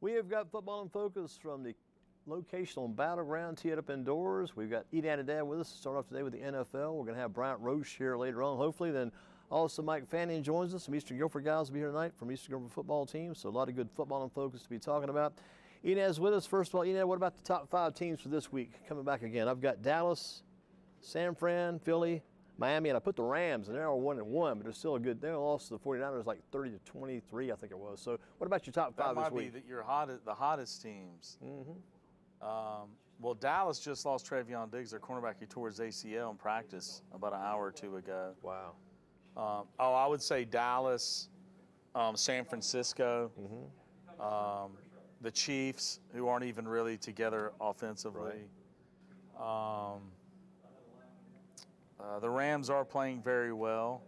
We have got football in focus from the location on Battleground, teed up indoors. We've got Enad Haddad with us to start off today with the NFL. We're going to have Bryant Roche here later on, hopefully. Then also Mike Fanning joins us. Some Eastern Guilford guys will be here tonight from Eastern Guilford football team. So a lot of good football in focus to be talking about. Enad's with us. First of all, Enad, what about the top 5 teams for this week coming back again? I've got Dallas, San Fran, Philly, Miami, and I put the Rams, and they're 1-1, but they're still a good. They lost to the 49ers like 30-23, I think it was. So what about your top 5 this week? That might be the hottest teams. Well, Dallas just lost Travion Diggs, their cornerback. He tore his ACL in practice about an hour or two ago. Wow. I would say Dallas, San Francisco, the Chiefs, who aren't even really together offensively. Right. The Rams are playing very well.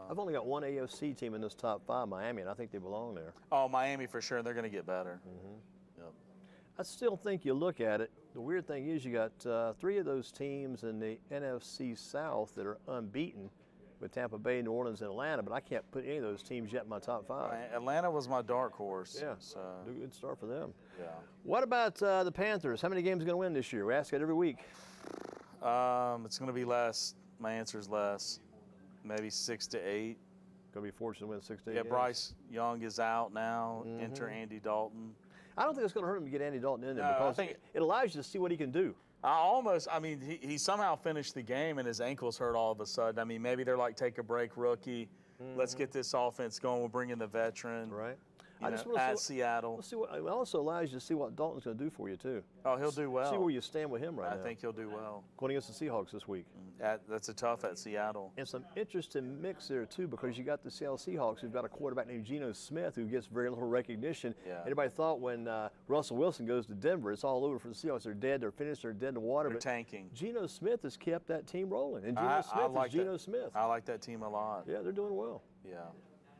I've only got one AFC team in this top 5, Miami, and I think they belong there. Oh, Miami for sure. They're going to get better. Yep. I still think you look at it, the weird thing is you got 3 of those teams in the NFC South that are unbeaten with Tampa Bay, New Orleans, and Atlanta, but I can't put any of those teams yet in my top 5. Atlanta was my dark horse. Yeah, so. a good start for them. Yeah. What about the Panthers? How many games are going to win this year? We ask it every week. It's going to be less. My answer is less. Maybe 6 to 8. Going to be fortunate to win 6 to 8 Yeah, games. Bryce Young is out now. Enter Andy Dalton. I don't think it's going to hurt him to get Andy Dalton in there because it allows you to see what he can do. He somehow finished the game and his ankle's hurt all of a sudden. I mean, maybe they're like, take a break, rookie. Let's get this offense going. We'll bring in the veteran. Right. Seattle. Let's see what it also allows you to see what Dalton's going to do for you too. Oh, he'll do well. See where you stand with him right now. I think he'll do well. Going against the Seahawks this week. That's a tough at Seattle. And some interesting mix there too, because you got the Seattle Seahawks who've got a quarterback named Geno Smith who gets very little recognition. Yeah. Everybody thought when Russell Wilson goes to Denver, it's all over for the Seahawks. They're dead. They're finished. They're dead in the water. They're tanking. Geno Smith has kept that team rolling, and Geno Smith is Geno Smith. I like that team a lot. Yeah, they're doing well. Yeah.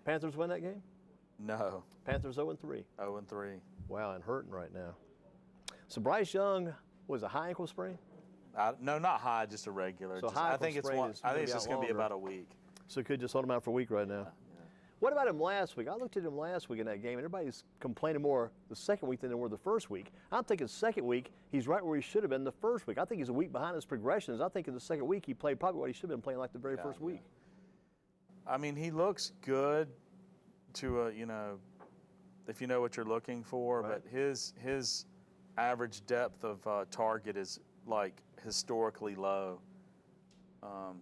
Panthers win that game? No. Panthers 0-3. 0-3. Wow, and hurting right now. So Bryce Young was a high ankle sprain? No, not high, just a regular. So I think it's just going to be about a week. So could just hold him out for a week right now. Yeah. What about him last week? I looked at him last week in that game, and everybody's complaining more the second week than they were the first week. I think his second week, he's right where he should have been the first week. I think he's a week behind his progressions. I think in the second week, he played probably what he should have been playing like the very first week. I mean, he looks good to if you know what you're looking for, right. But his average depth of target is like historically low.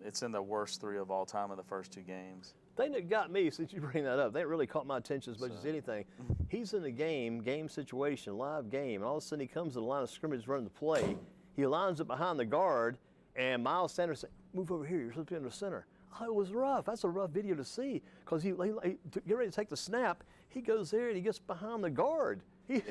It's in the worst 3 of all time in the first 2 games. The thing that got me, since you bring that up, that really caught my attention as much as anything. He's in the game situation, live game, and all of a sudden he comes to the line of scrimmage running the play. He lines up behind the guard, and Miles Sanders said, "Move over here, you're supposed to be in the center." Oh, it was rough. That's a rough video to see because he get ready to take the snap. He goes there and he gets behind the guard. The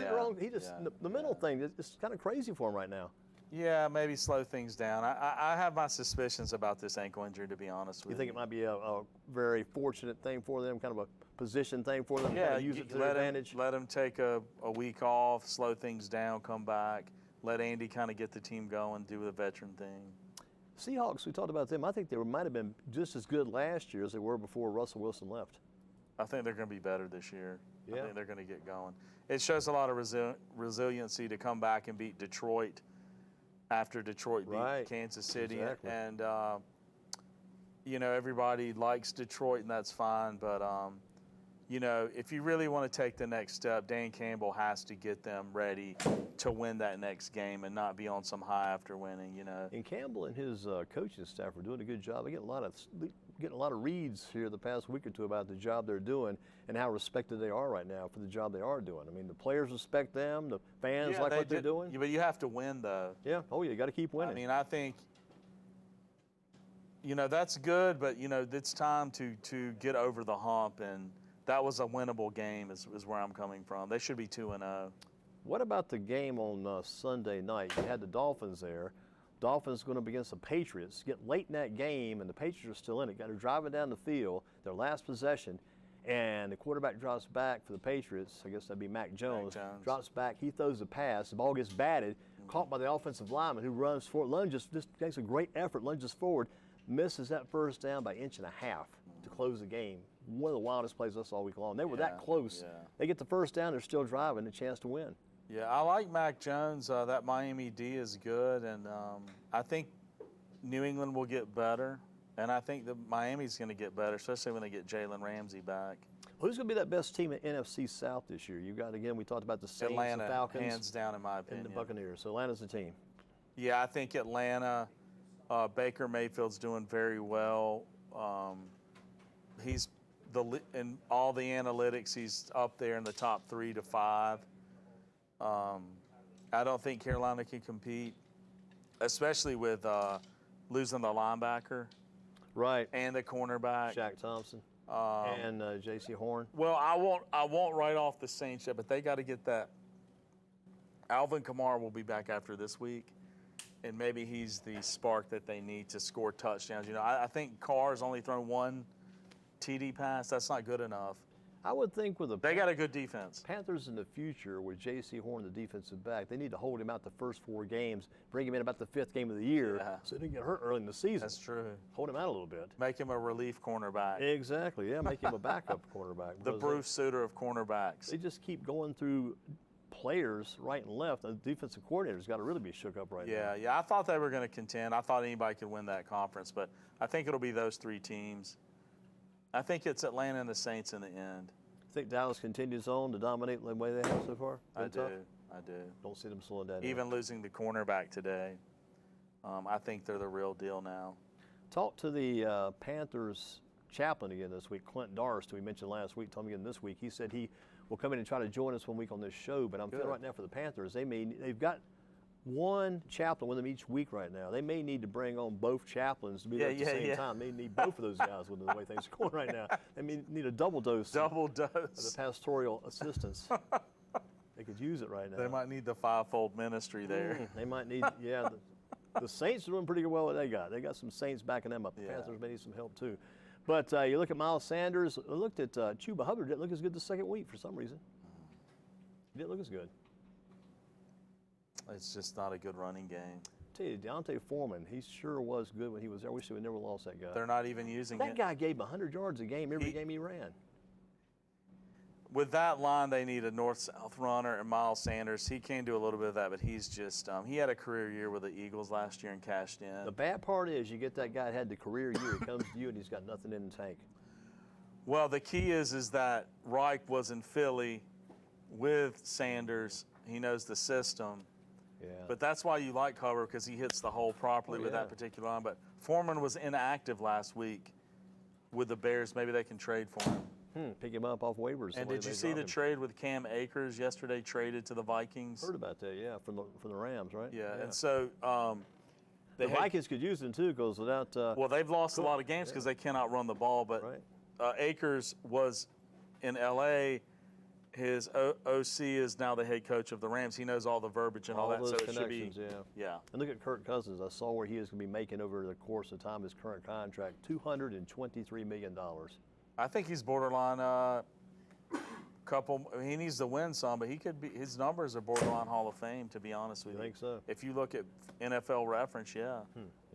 mental thing, it's kind of crazy for him right now. Yeah, maybe slow things down. I have my suspicions about this ankle injury, to be honest with you. You think it might be a very fortunate thing for them, kind of a position thing for them? Yeah, kind of use it to their advantage? Let him take a week off, slow things down, come back. Let Andy kind of get the team going, do the veteran thing. Seahawks, we talked about them. I think they might have been just as good last year as they were before Russell Wilson left. I think they're going to be better this year. Yeah. I think they're going to get going. It shows a lot of resiliency to come back and beat Detroit after Detroit beat Kansas City. Exactly. And, everybody likes Detroit, and that's fine. But, if you really want to take the next step, Dan Campbell has to get them ready to win that next game and not be on some high after winning, And Campbell and his coaching staff are doing a good job. They're getting a lot of reads here the past week or two about the job they're doing and how respected they are right now for the job they are doing. I mean, the players respect them, the fans like what they're doing. Yeah, but you have to win, though. Yeah. Oh, you got to keep winning. I mean, I think, that's good, but, it's time to get over the hump, and that was a winnable game is where I'm coming from. They should be 2-0. What about the game on Sunday night? You had the Dolphins there. Dolphins going to be against the Patriots. Get late in that game, and the Patriots are still in it. They're driving down the field, their last possession, and the quarterback drops back for the Patriots. I guess that'd be Mac Jones. Drops back. He throws the pass. The ball gets batted, caught by the offensive lineman who runs forward, lunges, just makes a great effort, lunges forward, misses that first down by 1.5 inches to close the game. one of the wildest plays I saw all week long. They were that close. Yeah. They get the first down, they're still driving, a chance to win. Yeah, I like Mac Jones. That Miami D is good, and I think New England will get better, and I think the Miami's going to get better, especially when they get Jalen Ramsey back. Who's going to be that best team in NFC South this year? You got, again, we talked about the Saints, Atlanta, the Falcons, hands down, in my opinion. and the Buccaneers. So Atlanta's the team. Yeah, I think Atlanta. Baker Mayfield's doing very well. He's in all the analytics. He's up there in the top 3 to 5. I don't think Carolina can compete, especially with losing the linebacker, right, and the cornerback, Shaq Thompson, and J.C. Horn. Well, I won't write off the Saints yet, but they got to get that. Alvin Kamara will be back after this week, and maybe he's the spark that they need to score touchdowns. You know, I think Carr's only thrown 1 TD pass. That's not good enough. I would think with They got a good defense. Panthers in the future with J.C. Horn, the defensive back, they need to hold him out the first 4 games, bring him in about the 5th game of the year, so he didn't get hurt early in the season. That's true. Hold him out a little bit. Make him a relief cornerback. Exactly, yeah, make him a backup cornerback. The Bruce Sutter of cornerbacks. They just keep going through players right and left. The defensive coordinator's got to really be shook up right now. Yeah, I thought they were going to contend. I thought anybody could win that conference, but I think it'll be those 3 teams. I think it's Atlanta and the Saints in the end. Think Dallas continues on to dominate the way they have so far? I do. Don't see them slowing down. Even losing the cornerback today, I think they're the real deal now. Talk to the Panthers chaplain again this week, Clint Darst, who we mentioned last week, told me again this week. He said he will come in and try to join us one week on this show, but I'm feeling right now for the Panthers, they've got one chaplain with them each week right now. They may need to bring on both chaplains to be there at the same time. They need both of those guys with the way things are going right now. They need a double dose. Of the pastoral assistance. They could use it right now. They might need the 5-fold ministry there. They might need, the Saints are doing pretty well what they got. They got some Saints backing them up. The Panthers may need some help too. But you look at Miles Sanders, I looked at Chuba Hubbard, didn't look as good the second week for some reason. He didn't look as good. It's just not a good running game. I tell you, Deontay Foreman, he sure was good when he was there. I wish they would never lost that guy. They're not even using it. That guy gave 100 yards a game every game he ran. With that line, they need a north-south runner, and Miles Sanders, he can do a little bit of that, but he's just, he had a career year with the Eagles last year and cashed in. The bad part is you get that guy that had the career year, he comes to you and he's got nothing in the tank. Well, the key is that Reich was in Philly with Sanders. He knows the system. Yeah. But that's why you like Hubbard, because he hits the hole properly with that particular line. But Foreman was inactive last week with the Bears. Maybe they can trade for him. Pick him up off waivers. And did you see the trade with Cam Akers yesterday, traded to the Vikings? Heard about that, yeah, from the Rams, right? Yeah. And so the Vikings could use him too, because without well, they've lost a lot of games because they cannot run the ball. But Akers was in L.A. His OC is now the head coach of the Rams. He knows all the verbiage and all that, those so it should be. Yeah. And look at Kirk Cousins. I saw where he is going to be making over the course of time his current contract, $223 million. I think he's borderline he needs to win some, but he could be. His numbers are borderline Hall of Fame, to be honest with you. I think so. If you look at NFL reference,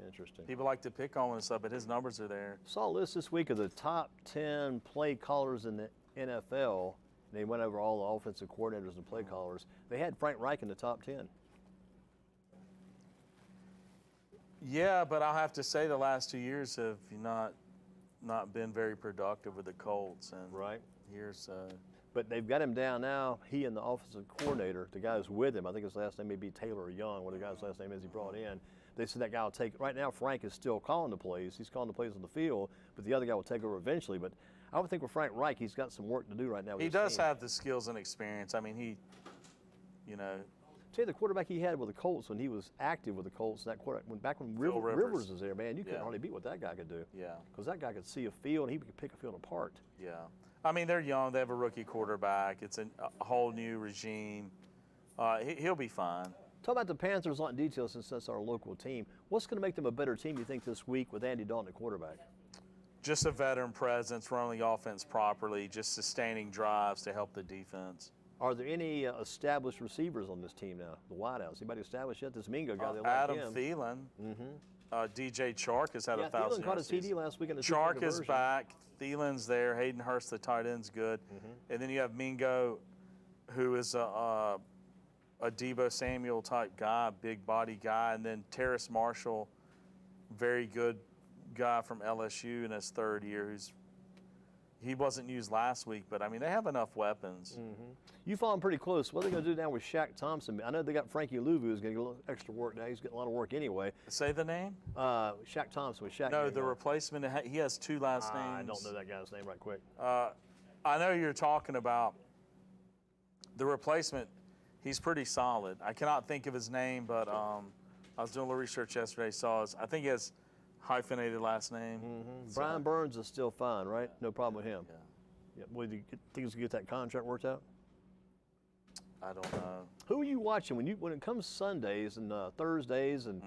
Interesting. People like to pick on him and stuff, but his numbers are there. Saw a list this week of the top 10 play callers in the NFL. They went over all the offensive coordinators and play callers. They had Frank Reich in the top 10. Yeah, but I'll have to say the last 2 years have not been very productive with the Colts. And here's. But they've got him down now. He and the offensive coordinator, the guy who's with him, I think his last name may be Taylor Young, what the guy's last name is he brought in. They said that guy will take. Right now, Frank is still calling the plays. He's calling the plays on the field, but the other guy will take over eventually. But I would think with Frank Reich, he's got some work to do right now. With he does have the skills and experience. I mean, Tell you the quarterback he had with the Colts when he was active with the Colts, that quarterback, back when Rivers was there, man, you couldn't hardly beat what that guy could do. Yeah. Because that guy could see a field and he could pick a field apart. Yeah. I mean, they're young. They have a rookie quarterback. It's a whole new regime. He'll be fine. Talk about the Panthers a lot in detail since that's our local team. What's going to make them a better team, you think, this week with Andy Dalton at quarterback? Just a veteran presence, running the offense properly, just sustaining drives to help the defense. Are there any established receivers on this team now? The wideouts. Anybody established yet? This Mingo guy, they like Adam him. Thielen. DJ Chark has had 1,000 Thielen caught a yards. TD last week in the Chark two-point is conversion. back. Thielen's there. Hayden Hurst, the tight end's good. And then you have Mingo, who is a Deebo Samuel type guy, big body guy. And then Terrace Marshall, very good guy from LSU in his third year. He wasn't used last week, but I mean, they have enough weapons. You follow him pretty close. What are they going to do now with Shaq Thompson? I know they got Frankie Louvu who's going to get a little extra work now. He's getting a lot of work anyway. Say the name? Shaq Thompson with Shaq. No, the replacement. He has 2 last names. I don't know that guy's name right quick. I know you're talking about the replacement. He's pretty solid. I cannot think of his name, but I was doing a little research yesterday. I think he has hyphenated last name. So, Brian Burns is still fine, right? No problem with him. Yeah. Well, do you think he's going to get that contract worked out? I don't know. Who are you watching when it comes Sundays and Thursdays and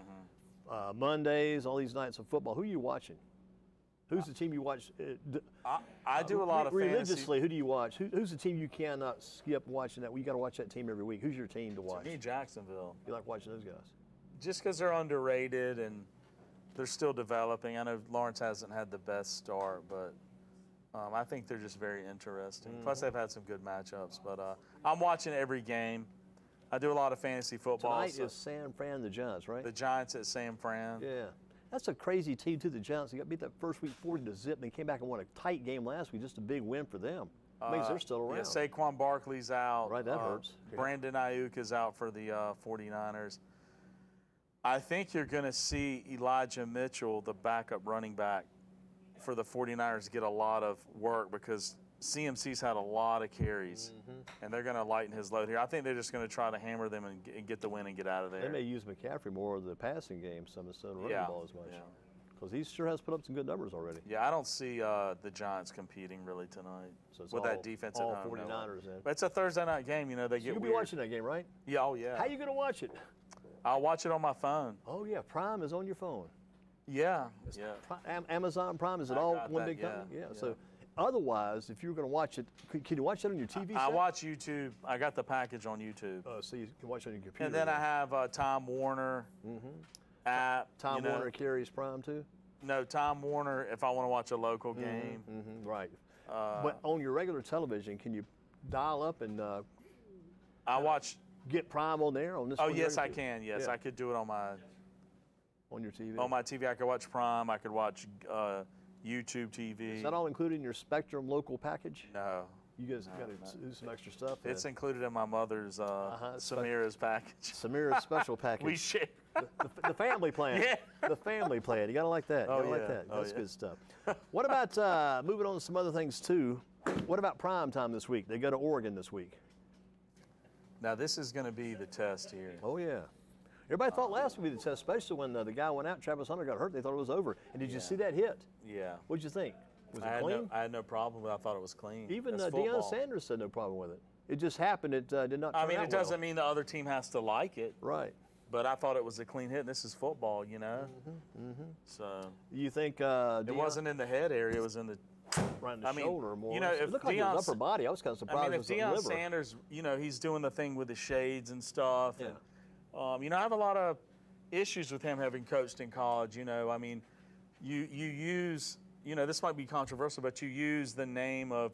Mondays, all these nights of football? Who are you watching? Who's the team you watch? I do a lot of religiously. fantasy. Who do you watch? Who's the team you cannot skip watching that? You got to watch that team every week. Who's your team to watch? To me, Jacksonville. You like watching those guys? Just because they're underrated and they're still developing. I know Lawrence hasn't had the best start, but I think they're just very interesting. Plus, they've had some good matchups. But I'm watching every game. I do a lot of fantasy football. Tonight is San Fran, the Giants, right? The Giants at San Fran. Yeah. That's a crazy team, too, the Giants. They got beat that first week 40-0, and they came back and won a tight game last week. Just a big win for them. Means they're still around. Yeah, Saquon Barkley's out. Right, that hurts. Brandon Ayuk is out for the 49ers. I think you're going to see Elijah Mitchell, the backup running back for the 49ers, get a lot of work because CMC's had a lot of carries, and they're going to lighten his load here. I think they're just going to try to hammer them and get the win and get out of there. They may use McCaffrey more of the passing game, some instead of running the ball as much. Yeah. Because he sure has put up some good numbers already. Yeah, I don't see the Giants competing really tonight with that defense at all home. 49ers in. But it's a Thursday night game, you know, they get You'll be weird. watching that game, right? Yeah, oh yeah. How you going to watch it? I'll watch it on my phone. Oh, yeah, Prime is on your phone. Yeah, Amazon Prime, is it I all got one that, big yeah, company? yeah. So otherwise, if you were going to watch it, can you watch that on your TV set? I watch YouTube. I got the package on YouTube. So you can watch it on your computer. And then I have Time Warner app. Time Warner carries Prime, too? No, Time Warner if I want to watch a local game. Right. But on your regular television, can you dial up and I watch. get Prime on there? On this? Oh, one yes, there? I can. Yes, Yeah. I could do it on On your TV? my TV. I could watch Prime. I could watch YouTube TV. Is that all included in your Spectrum local package? No. You guys got to do some extra stuff. It's included in my mother's Samira's package. Samira's special package. We share. The family plan. Yeah. The family plan. You got to like that. You Oh, got to like yeah. that. Oh, That's yeah. good stuff. What about moving on to some other things, too? What about prime time this week? They go to Oregon this week. Now, this is going to be the test here. Oh, yeah. Everybody thought last would be the test, especially when the guy went out, Travis Hunter got hurt. They thought it was over. And did you see that hit? Yeah. What'd you think? Was it I clean? had no problem with it. I thought it was clean. Even That's Deion football. Sanders said no problem with it. It just happened. It did not turn I mean, out it doesn't well. mean the other team has to like it. Right. But I thought it was a clean hit. This is football, you know? So You think it wasn't in the head area. It was in the right in the shoulder more? you know, it if looked like it was upper body. I was kind of surprised I mean, it if was the Deion liver. Sanders, you know, he's doing the thing with the shades and stuff. Yeah. And, you know, I have a lot of issues with him having coached in college. You know, I mean, you use, you know, this might be controversial, but you use the name of,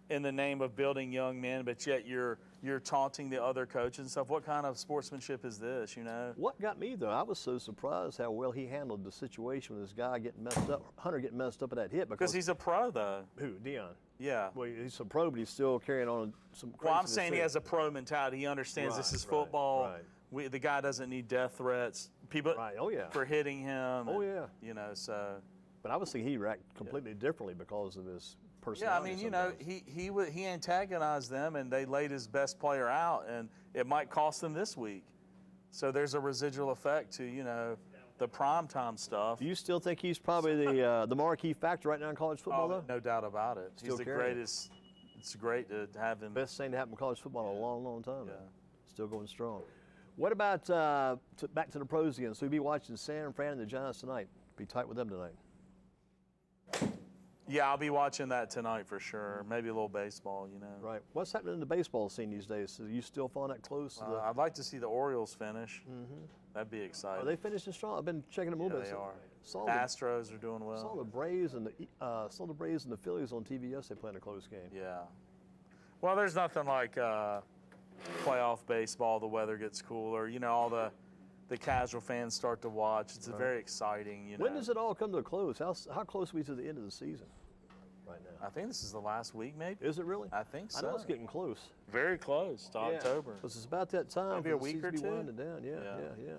in the name of building young men, but yet you're taunting the other coaches and stuff. What kind of sportsmanship is this, you know? What got me, though, I was so surprised how well he handled the situation with this guy getting messed up, Hunter getting messed up at that hit. Because he's a pro, though. Who, Deion? Yeah. Well, he's a pro, but he's still carrying on some Well, I'm craziness saying he there. has a pro mentality. He understands this is Right, football. right. The guy doesn't need death threats. People Right, oh, yeah. for hitting him. Oh, and, yeah. You know, so. But I was thinking he reacted completely differently because of his Yeah, I personality. mean, you know, he antagonized them, and they laid his best player out, and it might cost them this week. So there's a residual effect to, you know, the primetime stuff. Do you still think he's probably the marquee factor right now in college football, though? No doubt about it. Still He's the carrying it. greatest. It's great to have him. Best thing to happen in college football in a long, long time. Yeah. Still going strong. What about back to the pros again? So you'll be watching San Fran and the Giants tonight. Be tight with them tonight. Yeah, I'll be watching that tonight for sure. Maybe a little baseball, you know. Right. What's happening in the baseball scene these days? Are you still following that close? To I'd like to see the Orioles finish. Mm-hmm. That'd be exciting. Are they finishing strong? I've been checking them a little Yeah, bit. they are. Saw Astros are doing well. Saw the Braves and the Phillies on TV yesterday playing a close game. Yeah. Well, there's nothing like playoff baseball. The weather gets cooler. You know, all the casual fans start to watch. It's very exciting. You know. When does it all come to a close? How close are we to the end of the season right now? I think this is the last week, maybe. Is it really? I think so. I know it's getting close. Very close to October. Because it's about that time. Maybe for a the week season or to be two. winding down. Yeah.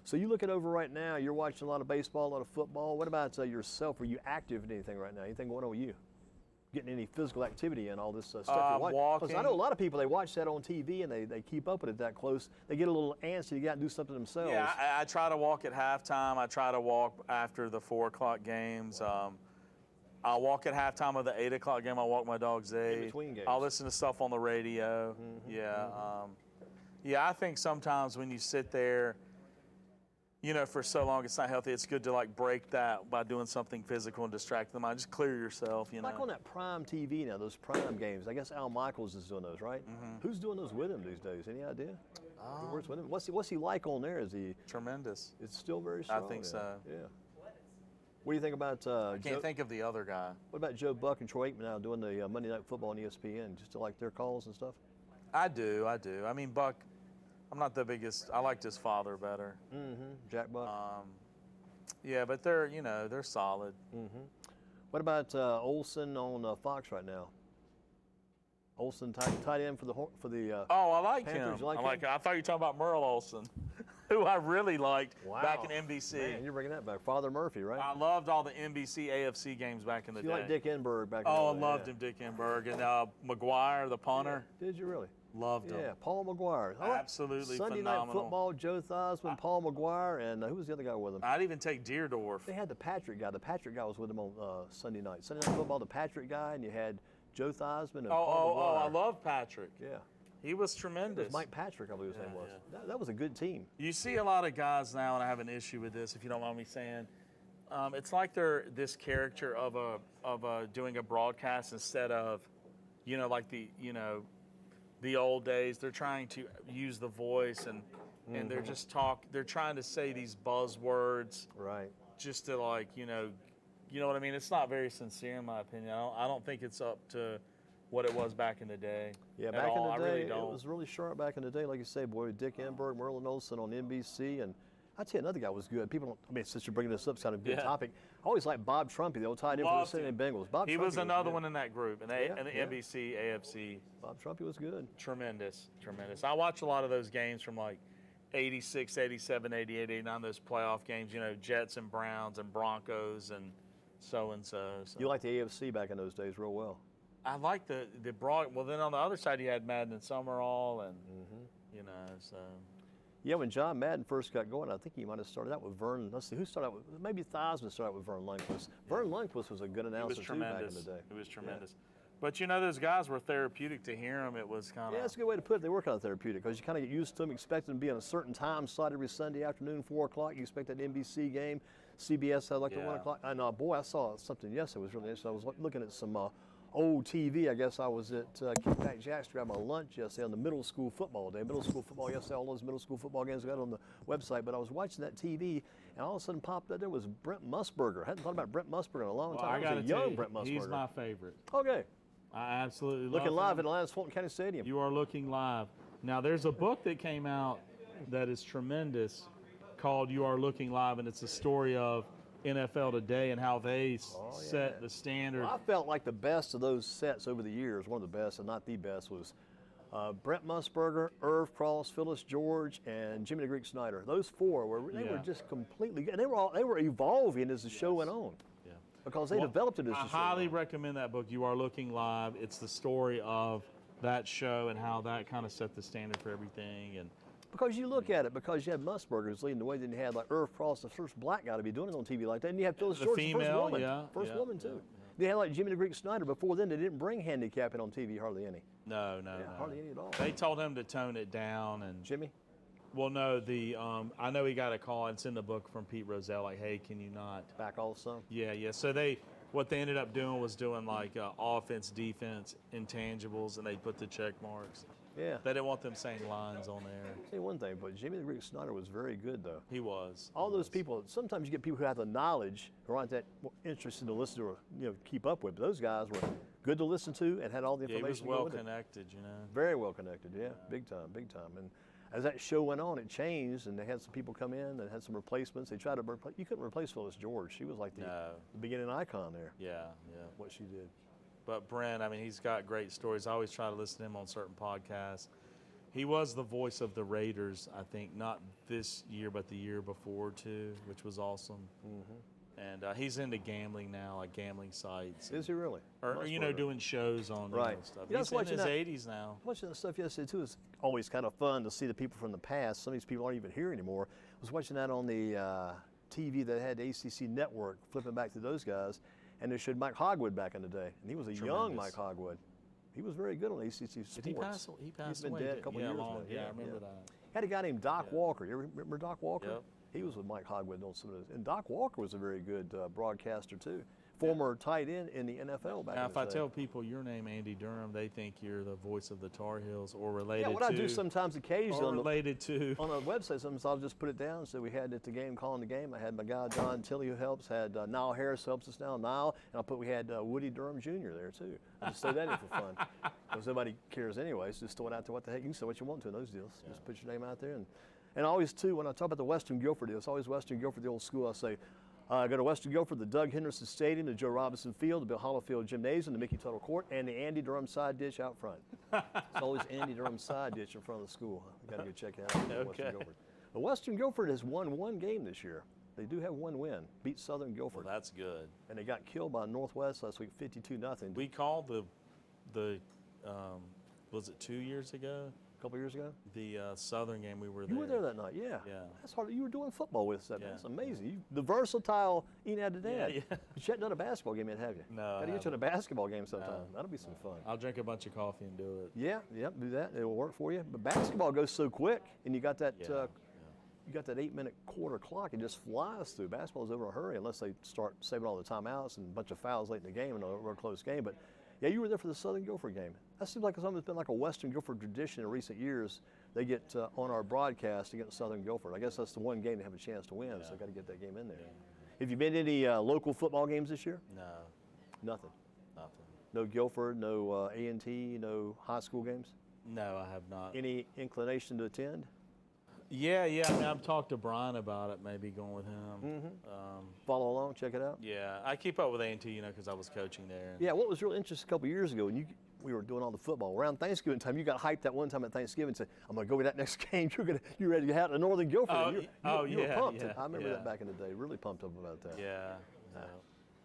So you look it over right now. You're watching a lot of baseball, a lot of football. What about yourself? Are you active in anything right now? Anything going on with you? Getting any physical activity and all this stuff you're watching? Because I know a lot of people, they watch that on TV and they keep up with it that close. They get a little antsy to get out and do something themselves. Yeah, I try to walk at halftime. I try to walk after the 4 o'clock games. I'll walk at halftime of the 8 o'clock game. I'll walk my dog Zay. In between games. I'll listen to stuff on the radio. Yeah, I think sometimes when you sit there, you know, for so long, it's not healthy. It's good to like break that by doing something physical and distract the mind. Just clear yourself, you know. Like on that Prime TV now, those Prime games. I guess Al Michaels is doing those, right? Who's doing those with him these days? Any idea? Who works with him? What's he like on there? Is he tremendous? It's still very strong. I think so. Yeah. What do you think about? I can't think of the other guy. What about Joe Buck and Troy Aikman now doing the Monday Night Football on ESPN? Do you still like their calls and stuff? I do. I mean, Buck. I'm not the biggest. I liked his father better. Jack Buck. Yeah, but they're solid. What about Olsen on Fox right now? Olsen tight end for the Oh, I like Panthers. him. You like I him? like. I thought you were talking about Merle Olsen, who I really liked back in NBC. Man, you're bringing that back. Father Murphy, right? I loved all the NBC AFC games back in the You day. like Dick Enberg back in Oh, I the day. loved him, Dick Enberg, and McGuire, the punter. Did you really? Loved him. Yeah, Paul McGuire. Absolutely Sunday phenomenal. Night Football, Joe Theismann, Paul McGuire, and who was the other guy with him? I'd even take Deerdorf. They had the Patrick guy. The Patrick guy was with him on Sunday night. Sunday Night Football, the Patrick guy, and you had Joe Theismann and Paul McGuire. I love Patrick. Yeah. He was It tremendous. was Mike Patrick, I believe his name was. yeah. That was a good team. You see a lot of guys now, and I have an issue with this, if you don't mind me saying. It's like they're this character of doing a broadcast instead of, like the old days. They're trying to use the voice and they're just they're trying to say these buzzwords Right. just to you know what I mean? It's not very sincere in my opinion. I don't think it's up to what it was back in the day. Yeah, at back all. in the I day, really don't. it was really sharp back in the day. Like you say, boy, Dick Enberg, Merlin Olsen on NBC, and I tell you, another guy was good. People don't, I mean, since you're bringing this up, it's kind of a good topic. I always liked Bob Trumpy, the old tight end for the Loved Cincinnati him. Bengals. Bob He Trumpy was another good. one in that group, and the NBC, AFC. Bob Trumpy was good. Tremendous. I watch a lot of those games from like 86, 87, 88, 89, those playoff games, Jets and Browns and Broncos and so-and-so. So. You liked the AFC back in those days real well. I like the broad. Well, then on the other side, you had Madden and Summerall, and so. Yeah, when John Madden first got going, I think he might have started out with Vern. Let's see, who started out with? Maybe Theismann started out with Vern Lundquist. Vern Lundquist was a good announcer too back in the day. He was tremendous. But those guys were therapeutic to hear them. It was kind of. Yeah, that's a good way to put it. They were kind of therapeutic because you kind of get used to them, expect them to be on a certain time slot every Sunday afternoon, 4 o'clock. You expect that NBC game. CBS had like the 1 o'clock. And boy, I saw something yesterday. It was really interesting. I was looking at some old TV. I guess I was at Kickback Jack's to grab my lunch yesterday on the middle school football day. Middle school football yesterday, all those middle school football games I got on the website. But I was watching that TV, and all of a sudden popped up there was Brent Musburger. I hadn't thought about Brent Musburger in a long time. I was a young Brent Musburger. He's my favorite. Okay. I absolutely love Looking him. live at Atlanta's Fulton County Stadium. You are looking live. Now, there's a book that came out that is tremendous called You Are Looking Live, and it's a story of NFL today and how they set the standard. Well, I felt like the best of those sets over the years, one of the best, and not the best, was Brent Musburger, Irv Cross, Phyllis George, and Jimmy the Greek Snyder. Those four were just completely, and they were evolving as the show went on. Yeah. Because they developed it as the show I highly went on. recommend that book, You Are Looking Live. It's the story of that show and how that kind of set the standard for everything. And Because you look at it, because you had Musburger who's leading the way, then you had like Irv Cross, the first black guy to be doing it on TV like that, and you had Phyllis George, the first woman, woman too. They had like Jimmy the Greek Snyder. Before then, they didn't bring handicapping on TV hardly any. No. Hardly any at all. They told him to tone it down. And Jimmy? Well, no, I know he got a call. It's in the book from Pete Rozelle, like, hey, can you not Back off some. Yeah. So they what they ended up doing was doing like offense, defense, intangibles, and they put the check marks. Yeah. They didn't want them saying lines on there. Say one thing, but Jimmy the Greek Snyder was very good, though. He was. All those people, sometimes you get people who have the knowledge who aren't that interested to listen to or keep up with, but those guys were good to listen to and had all the Yeah, information. he was well with it. connected, you know. Very well connected, yeah, big time, big time. And as that show went on, it changed, and they had some people come in and had some replacements. They tried to replace. You couldn't replace Phyllis George. She was like the beginning icon there. Yeah, yeah. What she did. But Brent, I mean, he's got great stories. I always try to listen to him on certain podcasts. He was the voice of the Raiders, I think, not this year, but the year before, too, which was awesome. And he's into gambling now, like gambling sites. Is he really? Or doing shows on stuff. He's in his 80s now. Watching that stuff yesterday, too, is always kind of fun to see the people from the past. Some of these people aren't even here anymore. I was watching that on the TV that had the ACC network, flipping back to those guys, and they showed Mike Hogwood back in the day. And he was a young Mike Hogwood. He was very good on ACC Sports. Did he pass? He passed He's been away. dead a couple years ago. Yeah, I remember that. Had a guy named Doc Walker. You ever remember Doc Walker? Yep. He was with Mike Hogwood on some of those. And Doc Walker was a very good broadcaster, too. Former tight end in the NFL back now, in the if I day. tell people your name, Andy Durham, they think you're the voice of the Tar Heels or related Yeah, what I do sometimes occasionally or related to. On a website, sometimes I'll just put it down. So we had at the game, calling the game, I had my guy Don Tilley who helps, had Niall Harris helps us now, Niall, and we had Woody Durham Jr. there too. I just throw that in for fun. Because nobody cares anyway, so just throw it out there what the heck. You can say what you want to in those deals. Yeah. Just put your name out there. And always too, when I talk about the Western Guilford deal, it's always Western Guilford, the old school, I say, go to Western Guilford, the Doug Henderson Stadium, the Joe Robinson Field, the Bill Hollifield Gymnasium, the Mickey Tuttle Court, and the Andy Durham side ditch out front. It's always Andy Durham side ditch in front of the school. You got to go check it out. Okay. Western Guilford. But Western Guilford has won one game this year. They do have one win, beat Southern Guilford. Well, that's good. And they got killed by Northwest last week, 52-0. We called the was it 2 years ago? A couple years ago? The Southern game, we were there. You were there that night, yeah. Yeah. That's hard. You were doing football with us that night. Yeah. That's amazing. The versatile Enad Haddad. Yeah. But you hadn't done a basketball game yet, have you? No. Got to get you in a basketball game sometime. No. That'll be some fun. I'll drink a bunch of coffee and do it. Yeah, do that. It'll work for you. But basketball goes so quick, and you got that you got that 8-minute quarter clock. It just flies through. Basketball's over in a hurry unless they start saving all the timeouts and a bunch of fouls late in the game and a real close game. But yeah, you were there for the Southern Guilford game. That seems like something that's been like a Western Guilford tradition in recent years. They get on our broadcast against Southern Guilford. I guess that's the one game they have a chance to win, so got to get that game in there. Yeah. Have you been to any local football games this year? No. Nothing. Nothing. No Guilford, no A&T, no high school games? No, I have not. Any inclination to attend? Yeah. I mean, I've talked to Brian about it, maybe going with him. Follow along, check it out? Yeah, I keep up with A&T, because I was coaching there. Yeah, what was really interesting a couple years ago when we were doing all the football around Thanksgiving time, you got hyped that one time at Thanksgiving and said, I'm going to go to that next game. You're ready to get out to Northern Guilford. You were pumped. I remember that back in the day. Really pumped up about that. Yeah.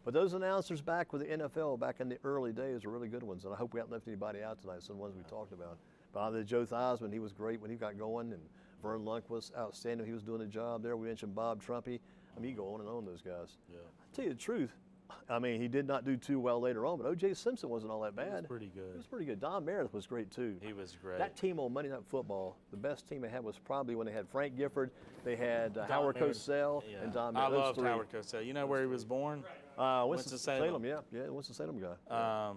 But those announcers back with the NFL back in the early days were really good ones, and I hope we haven't left anybody out tonight, some ones we talked about. But Joe Theismann, he was great when he got going, and Vern Lunk was outstanding. He was doing a job there. We mentioned Bob Trumpy. I mean, you go on and on those guys. Yeah. I'll tell you the truth. I mean, he did not do too well later on, but O.J. Simpson wasn't all that bad. He was pretty good. He was pretty good. Don Meredith was great, too. He was great. That team on Monday Night Football, the best team they had was probably when they had Frank Gifford, they had Howard Cosell, and Don Meredith. I loved Howard Cosell. You know where he was born? Winston-Salem, yeah. Yeah, Winston-Salem guy.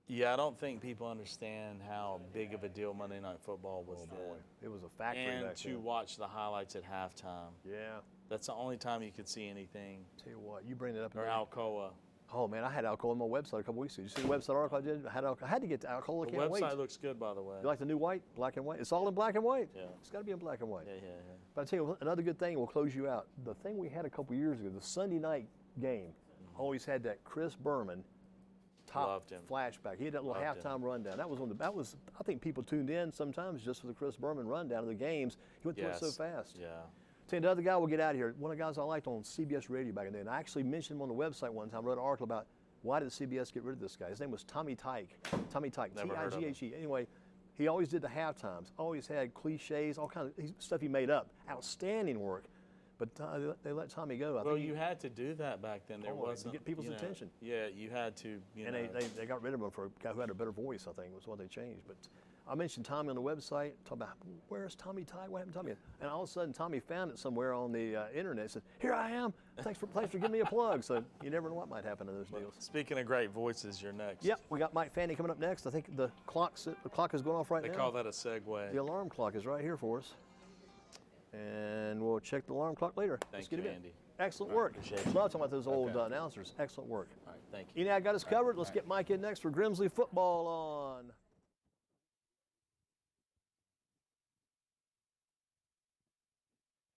Yeah, I don't think people understand how big of a deal Monday Night Football was then. Boy, it was a factory back then. And to watch the highlights at halftime. Yeah. That's the only time you could see anything. Tell you what, you bring it up. Or Alcoa. Oh, man, I had Alcoa on my website a couple weeks ago. Did you see the website article I did? I had to get to Alcoa. The website looks good, by the way. You like the new white, black and white? It's all in black and white. Yeah. It's got to be in black and white. Yeah. But I tell you, another good thing, we'll close you out. The thing we had a couple years ago, the Sunday night game, always had that Chris Berman top flashback. He had that little halftime rundown. That was I think people tuned in sometimes just for the Chris Berman rundown of the games. He went through it so fast. Yeah. Tell you, the other guy will get out of here. One of the guys I liked on CBS Radio back in the day, and I actually mentioned him on the website one time. I wrote an article about why did CBS get rid of this guy. His name was Tommy Tyke. Tommy Tyke, T-I-G-H-E. Anyway, he always did the halftimes. Always had cliches, all kinds of stuff he made up. Outstanding work. But they let Tommy go. Well, you had to do that back then. There wasn't to get people's attention. Yeah, you had to. They got rid of him for a guy who had a better voice. I think was what they changed. But I mentioned Tommy on the website, talking about where's Tommy Tide? What happened to Tommy? And all of a sudden, Tommy found it somewhere on the internet. Said, "Here I am. Thanks for giving me a plug." So you never know what might happen to those deals. Speaking of great voices, you're next. Yep, we got Mike Fanning coming up next. I think the clock is going off right now. They call that a segue. The alarm clock is right here for us, and we'll check the alarm clock later. Thank you, Andy. Excellent work. appreciate you. Love talking about those old announcers. Excellent work. All right, thank you. Enad got us covered. Let's get Mike in next for Grimsley football on